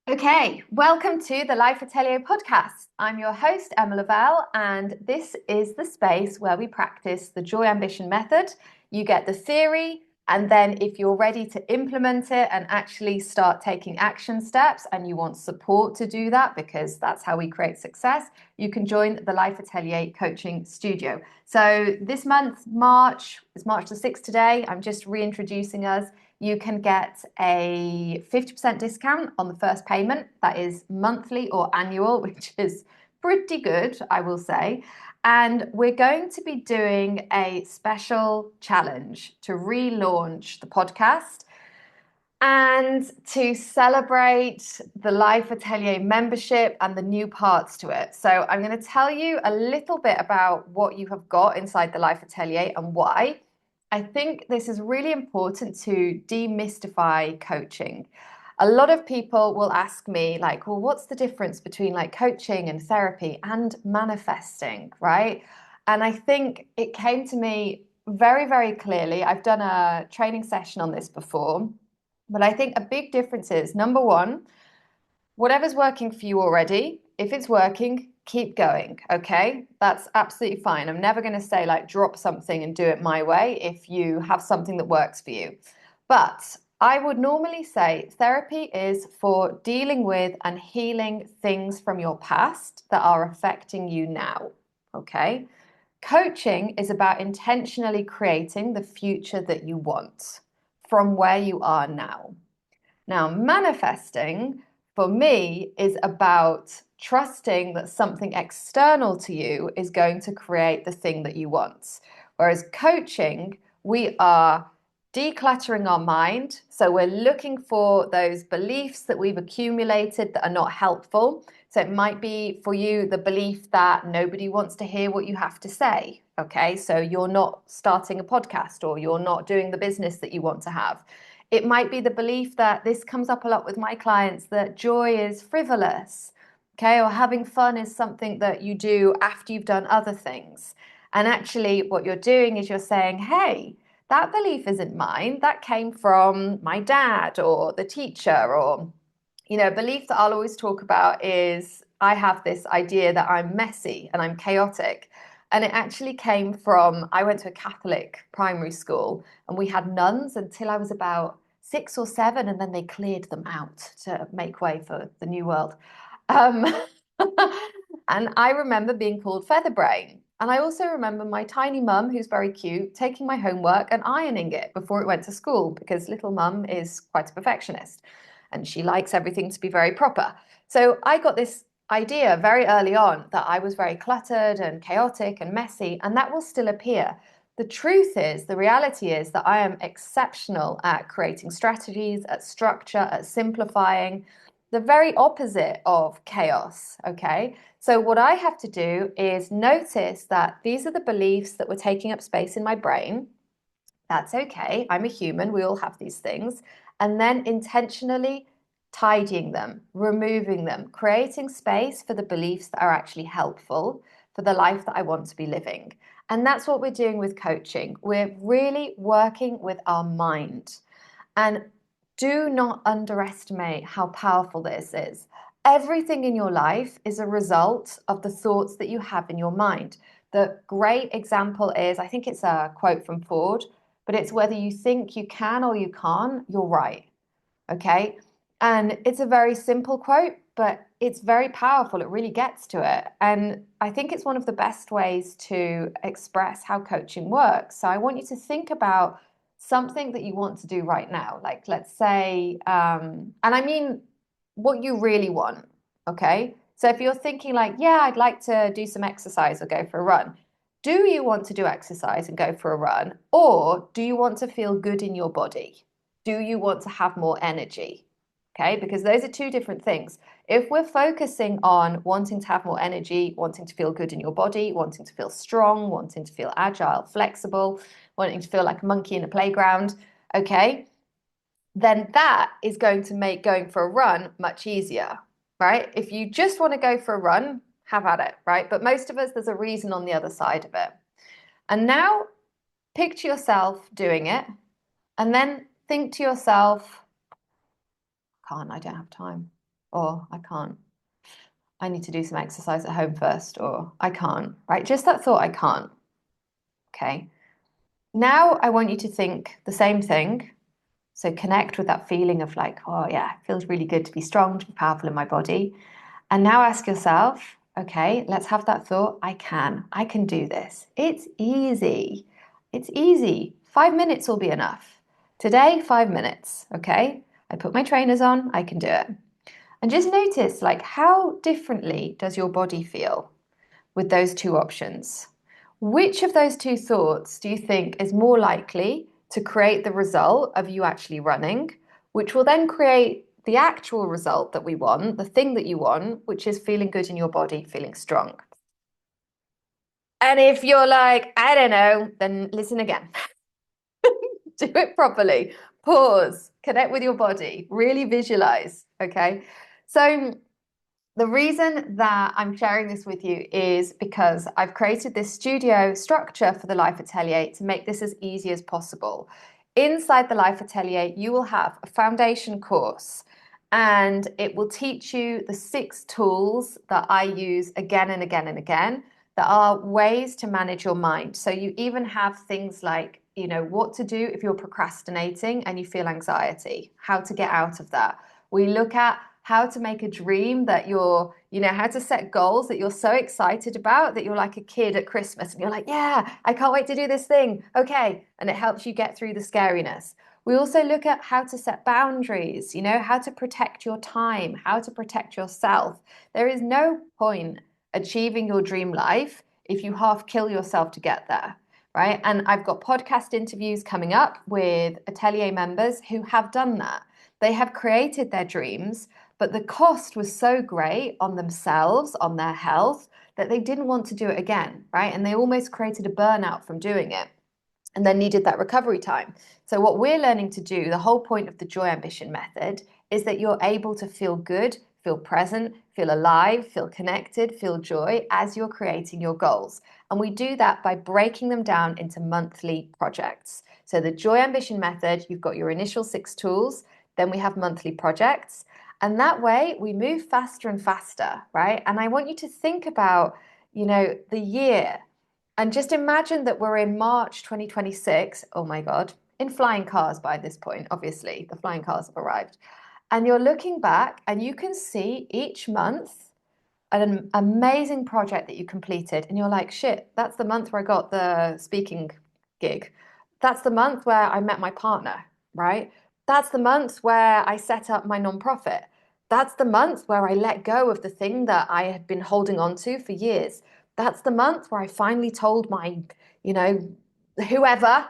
Okay, welcome to the Life Atelier podcast. I'm your host, Emma Lavelle, and this is the space where we practice the joy ambition method. You get the theory, and then if you're ready to implement it and actually start taking action steps, and you want support to do that, because that's how we create success, you can join the Life Atelier coaching studio. So this month, March, it's March the 6th today. I'm just reintroducing us. You can get a 50% discount on the first payment. That is monthly or annual, which is pretty good, I will say. And we're going to be doing a special challenge to relaunch the podcast and to celebrate the Life Atelier membership and the new parts to it. So I'm going to tell you a little bit about what you have got inside the Life Atelier and why. I think this is really important to demystify coaching. A lot of people will ask me, like, well, what's the difference between like coaching and therapy and manifesting, right? And I think it came to me very, very clearly. I've done a training session on this before, but I think a big difference is number one, whatever's working for you already, if it's working, keep going, okay? That's absolutely fine. I'm never going to say like drop something and do it my way if you have something that works for you. But I would normally say therapy is for dealing with and healing things from your past that are affecting you now, okay? Coaching is about intentionally creating the future that you want from where you are now. Now, manifesting for me is about trusting that something external to you is going to create the thing that you want. Whereas coaching, we are decluttering our mind. So we're looking for those beliefs that we've accumulated that are not helpful. So it might be for you the belief that nobody wants to hear what you have to say. Okay, so you're not starting a podcast or you're not doing the business that you want to have. It might be the belief that this comes up a lot with my clients, that joy is frivolous, okay, or having fun is something that you do after you've done other things. And actually, what you're doing is you're saying, hey, that belief isn't mine. That came from my dad or the teacher, or, a belief that I'll always talk about is I have this idea that I'm messy and I'm chaotic. And it actually came from, I went to a Catholic primary school and we had nuns until I was about 6 or 7, and then they cleared them out to make way for the new world. Um, and I remember being called Featherbrain. And I also remember my tiny mum, who's very cute, taking my homework and ironing it before it went to school, because little mum is quite a perfectionist and she likes everything to be very proper. So I got this idea very early on that I was very cluttered and chaotic and messy, and that will still appear. The truth is, the reality is that I am exceptional at creating strategies, at structure, at simplifying, the very opposite of chaos, okay? So what I have to do is notice that these are the beliefs that were taking up space in my brain. That's okay. I'm a human. We all have these things. And then intentionally tidying them, removing them, creating space for the beliefs that are actually helpful for the life that I want to be living. And that's what we're doing with coaching. We're really working with our mind. And do not underestimate how powerful this is. Everything in your life is a result of the thoughts that you have in your mind. The great example is, I think it's a quote from Ford, but it's whether you think you can or you can't, you're right. Okay. And it's a very simple quote, but it's very powerful. It really gets to it. And I think it's one of the best ways to express how coaching works. So I want you to think about something that you want to do right now. Like, let's say, and I mean what you really want. Okay. So if you're thinking, like, yeah, I'd like to do some exercise or go for a run. Do you want to do exercise and go for a run? Or do you want to feel good in your body? Do you want to have more energy? Okay, because those are two different things. If we're focusing on wanting to have more energy, wanting to feel good in your body, wanting to feel strong, wanting to feel agile, flexible, wanting to feel like a monkey in a playground, okay, then that is going to make going for a run much easier, right? If you just want to go for a run, have at it, right? But most of us, there's a reason on the other side of it. And now picture yourself doing it, and then think to yourself, I don't have time. or I can't. I need to do some exercise at home first, or I can't, right? Just that thought, I can't. Okay. Now I want you to think the same thing. So connect with that feeling of like, oh yeah, it feels really good to be strong, to be powerful in my body. And now ask yourself, okay, let's have that thought. I can do this. It's easy. It's easy. 5 minutes will be enough. Today, 5 minutes. Okay. I put my trainers on, I can do it. And just notice like how differently does your body feel with those two options? Which of those two thoughts do you think is more likely to create the result of you actually running, which will then create the actual result that we want, the thing that you want, which is feeling good in your body, feeling strong? And if you're like, I don't know, then listen again. Do it properly. Pause, connect with your body, really visualize. Okay. So, the reason that I'm sharing this with you is because I've created this studio structure for the Life Atelier to make this as easy as possible. Inside the Life Atelier, you will have a foundation course, and it will teach you the 6 tools that I use again and again and again that are ways to manage your mind. So you even have things like, what to do if you're procrastinating and you feel anxiety, how to get out of that. We look at how to make a dream that how to set goals that you're so excited about that you're like a kid at Christmas and you're like, yeah, I can't wait to do this thing. Okay. And it helps you get through the scariness. We also look at how to set boundaries, how to protect your time, how to protect yourself. There is no point achieving your dream life if you half kill yourself to get there, right? And I've got podcast interviews coming up with Atelier members who have done that. They have created their dreams, but the cost was so great on themselves, on their health, that they didn't want to do it again, right? And they almost created a burnout from doing it and then needed that recovery time. So, what we're learning to do, the whole point of the Joy Ambition method, is that you're able to feel good, feel present, feel alive, feel connected, feel joy as you're creating your goals. And we do that by breaking them down into monthly projects. So, the Joy Ambition method, you've got your initial 6 tools, then we have monthly projects. And that way we move faster and faster, right? And I want you to think about, the year and just imagine that we're in March 2026. Oh my God, in flying cars by this point, obviously, the flying cars have arrived. And you're looking back and you can see each month an amazing project that you completed. And you're like, shit, that's the month where I got the speaking gig. That's the month where I met my partner, right? That's the month where I set up my nonprofit. That's the month where I let go of the thing that I had been holding on to for years. That's the month where I finally told my, whoever,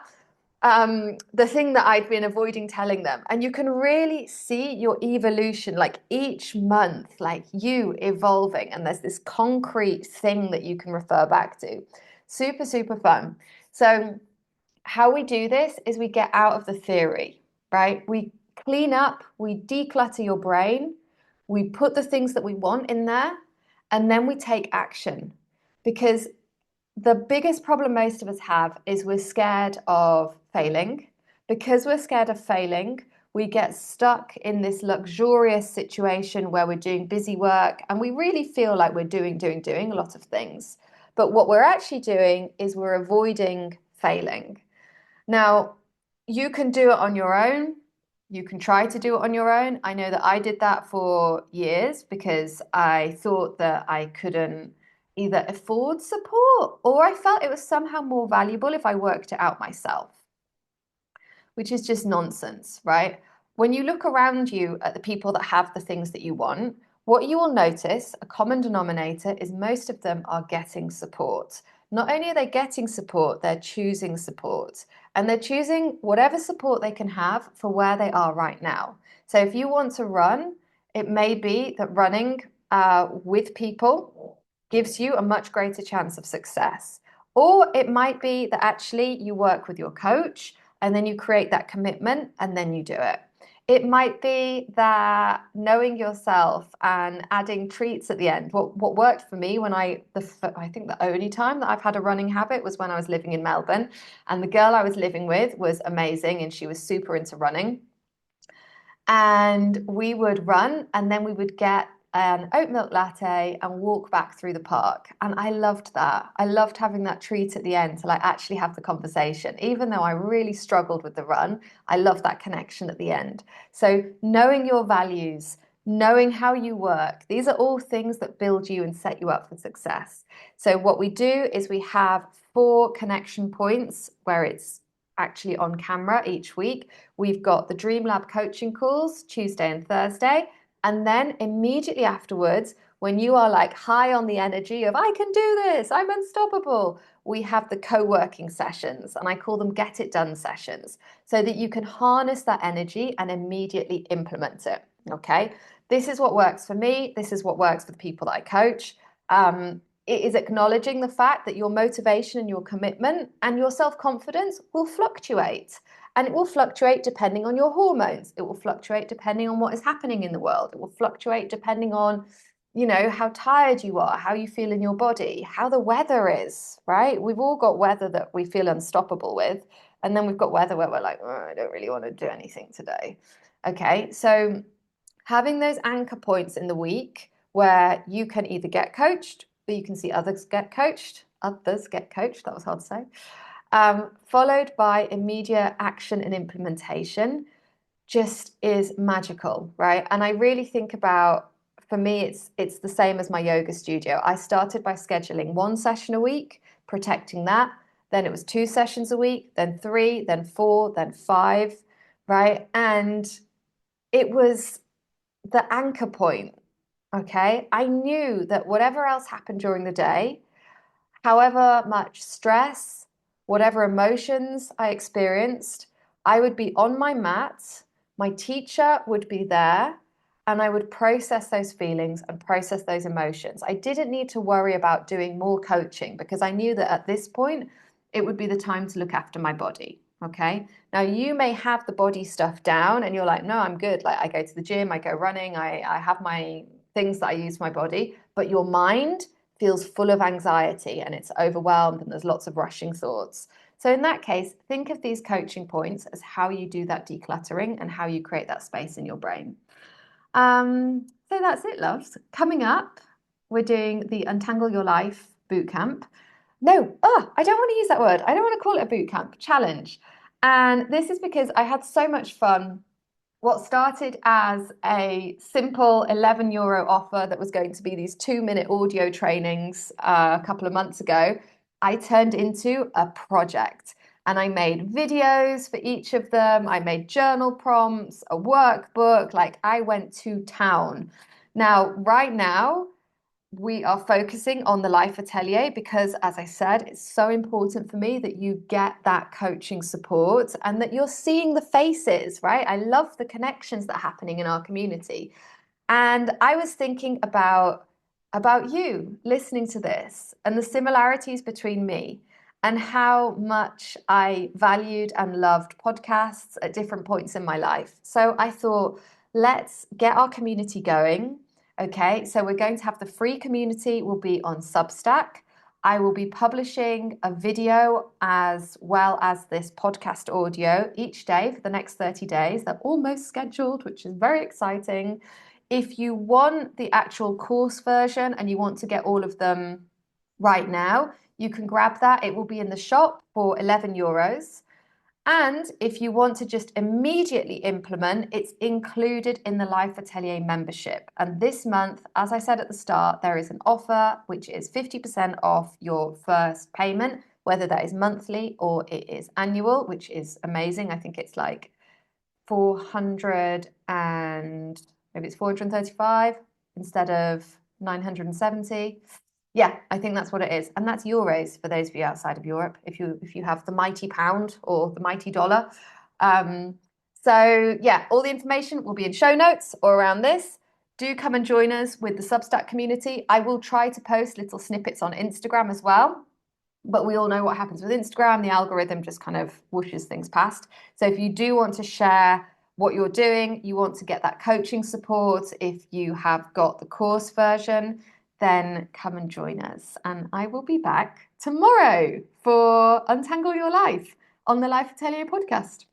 the thing that I'd been avoiding telling them. And you can really see your evolution, like each month, like you evolving. And there's this concrete thing that you can refer back to. Super, super fun. So, how we do this is we get out of the theory, right? We clean up, we declutter your brain, we put the things that we want in there, and then we take action. Because the biggest problem most of us have is we're scared of failing. Because we're scared of failing, we get stuck in this luxurious situation where we're doing busy work and we really feel like we're doing a lot of things. But what we're actually doing is we're avoiding failing. Now, you can do it on your own. You can try to do it on your own. I know that I did that for years because I thought that I couldn't either afford support or I felt it was somehow more valuable if I worked it out myself, which is just nonsense, right? When you look around you at the people that have the things that you want, what you will notice, a common denominator, is most of them are getting support. Not only are they getting support, they're choosing support. And they're choosing whatever support they can have for where they are right now. So if you want to run, it may be that running with people gives you a much greater chance of success. Or it might be that actually you work with your coach and then you create that commitment and then you do it. It might be that knowing yourself and adding treats at the end. What worked for me when I think the only time that I've had a running habit was when I was living in Melbourne, and the girl I was living with was amazing and she was super into running. And we would run, and then we would get an oat milk latte and walk back through the park. And I loved that. I loved having that treat at the end to like actually have the conversation. Even though I really struggled with the run, I love that connection at the end. So knowing your values, knowing how you work, these are all things that build you and set you up for success. So what we do is we have 4 connection points where it's actually on camera each week. We've got the Dream Lab coaching calls Tuesday and Thursday. And then immediately afterwards, when you are like high on the energy of, I can do this, I'm unstoppable, we have the co-working sessions, and I call them get it done sessions, so that you can harness that energy and immediately implement it. Okay. This is what works for me. This is what works for the people that I coach. It is acknowledging the fact that your motivation and your commitment and your self-confidence will fluctuate. And it will fluctuate depending on your hormones. It will fluctuate depending on what is happening in the world. It will fluctuate depending on, how tired you are, how you feel in your body, how the weather is, right? We've all got weather that we feel unstoppable with. And then we've got weather where we're like, oh, I don't really want to do anything today. Okay, so having those anchor points in the week where you can either get coached or you can see others get coached. Others get coached, that was hard to say. Followed by immediate action and implementation just is magical, right? And I really think about, for me, it's the same as my yoga studio. I started by scheduling 1 session a week, protecting that. Then it was 2 sessions a week, then 3, then 4, then 5, right? And it was the anchor point, okay? I knew that whatever else happened during the day, however much stress, whatever emotions I experienced, I would be on my mat, my teacher would be there, and I would process those feelings and process those emotions. I didn't need to worry about doing more coaching because I knew that at this point, it would be the time to look after my body. Okay. Now you may have the body stuff down and you're like, no, I'm good. Like I go to the gym, I go running, I have my things that I use for my body, but your mind feels full of anxiety and it's overwhelmed and there's lots of rushing thoughts. So in that case, think of these coaching points as how you do that decluttering and how you create that space in your brain. So that's it, loves. Coming up, we're doing the Untangle Your Life bootcamp. No, I don't want to use that word. I don't want to call it a boot camp, challenge. And this is because I had so much fun. What started as a simple €11 offer that was going to be these 2-minute audio trainings a couple of months ago, I turned into a project. And I made videos for each of them. I made journal prompts, a workbook. Like I went to town. Now, right now, we are focusing on the Life Atelier because, as I said, it's so important for me that you get that coaching support and that you're seeing the faces, right? I love the connections that are happening in our community. And I was thinking about you listening to this and the similarities between me and how much I valued and loved podcasts at different points in my life. So I thought, let's get our community going. Okay, so we're going to have the free community will be on Substack. I will be publishing a video as well as this podcast audio each day for the next 30 days. They're almost scheduled, which is very exciting. If you want the actual course version and you want to get all of them right now, you can grab that. It will be in the shop for €11. And if you want to just immediately implement, it's included in the Life Atelier membership. And this month, as I said at the start, there is an offer which is 50% off your first payment, whether that is monthly or it is annual, which is amazing. I think it's like 400 and maybe it's 435 instead of 970. Yeah, I think that's what it is. And that's euros for those of you outside of Europe, if you have the mighty pound or the mighty dollar. So yeah, all the information will be in show notes or around this. Do come and join us with the Substack community. I will try to post little snippets on Instagram as well. But we all know what happens with Instagram. The algorithm just kind of whooshes things past. So if you do want to share what you're doing, you want to get that coaching support, if you have got the course version, then come and join us. And I will be back tomorrow for Untangle Your Life on the Life Atelier podcast.